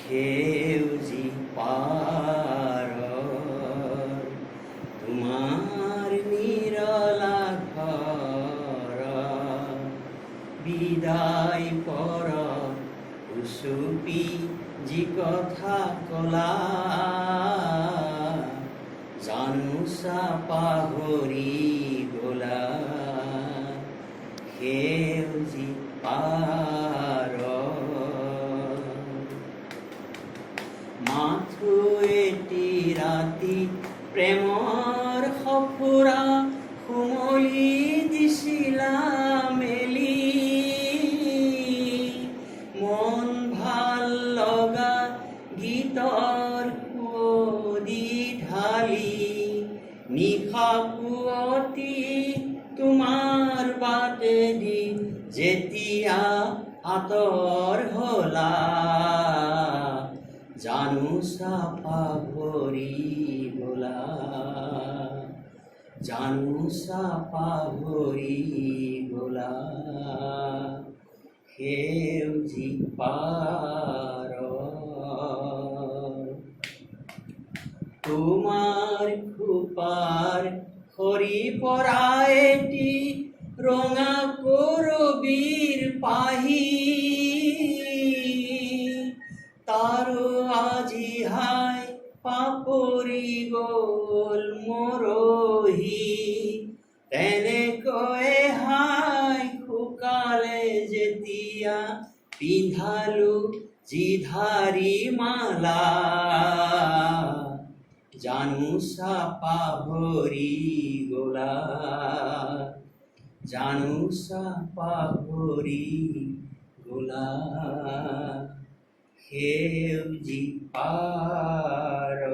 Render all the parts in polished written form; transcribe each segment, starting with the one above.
সেউজী পাৰৰ তোমাৰ নিৰলা ঘৰত বিদায় পৰ উচুপি যি কথা কলা জানোচা পাহৰি গলা সেউজী পাৰৰ মাথো এটি ৰাতি প্ৰেমৰ সফুৰা সুমলি দিছিলা মেলি মন ভাল লগা গীতৰ সুৱদি ঢালি নিশা পুৱতি তোমাৰ বাটেদি যেতিয়া আঁতৰ হলা জানোচা পাহৰি গলা জানোচা পাহৰি গলা সেউজী পাৰৰ তোমাৰ খোপাৰ সৰি পৰা এটি ৰঙা কৰবীৰ পাহি তাৰো আজি হাই পাপৰি গ'ল মৰহি তেনেকৈয়ে হাই শুকালে যেতিয়া পিন্ধালো যি ধাৰি মালা জানোচা পাহৰি গলা জানোচা পাহৰি গলা সেউজী পাৰৰ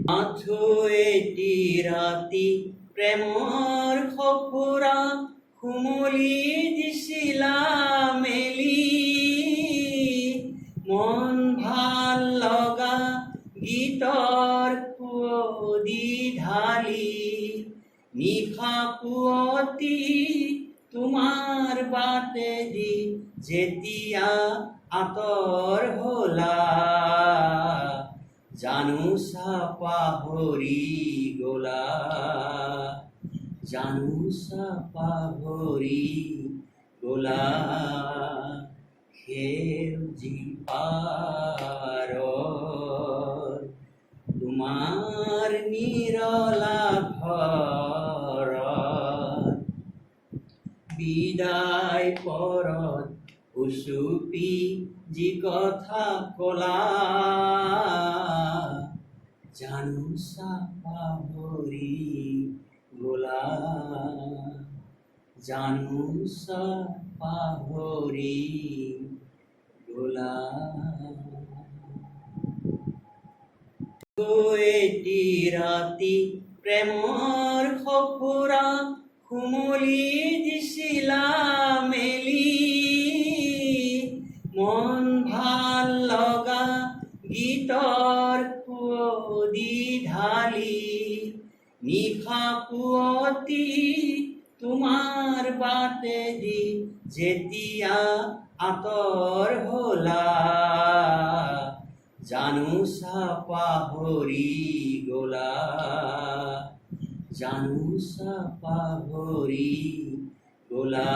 মাথো এটি ৰাতি প্ৰেমৰ সফুৰা সুমলি দিছিলা মেলি মন ভাল লগা গীতৰ সুৱদি ঢালি নিশা পুৱতি তোমাৰ বাটেদি যেতিয়া আঁতৰ হলা জানোচা পাহৰি গলা জানোচা পাহৰি গলা সেউজী পাৰৰ তোমাৰ নিৰলা ঘৰত বিদায় পৰত উচুপি যি কথা কলা জানোচা পাহৰি গলা জানোচা পাহৰি গলা এটি ৰাতি প্ৰেমৰ সফুৰা সুমলি দিছিলা মেলি মন ভাল লগা গীতৰ সুৱদি ঢালি নিশা পুৱতি তোমাৰ বাটেদি যেতিয়া আঁতৰ হলা জানোচা পাহৰি গলা জানোচা পাহৰি গলা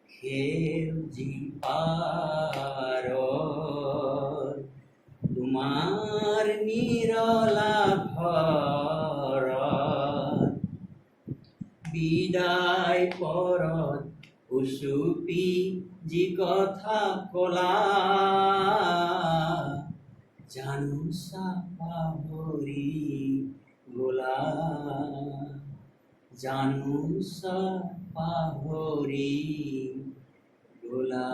সেউজী পাৰৰ তোমাৰ নিৰলা ঘৰত বিদায় পৰত উচুপি যি কথা কলা জানোচা পাহৰি গলা জানোচা পাহৰি গলা।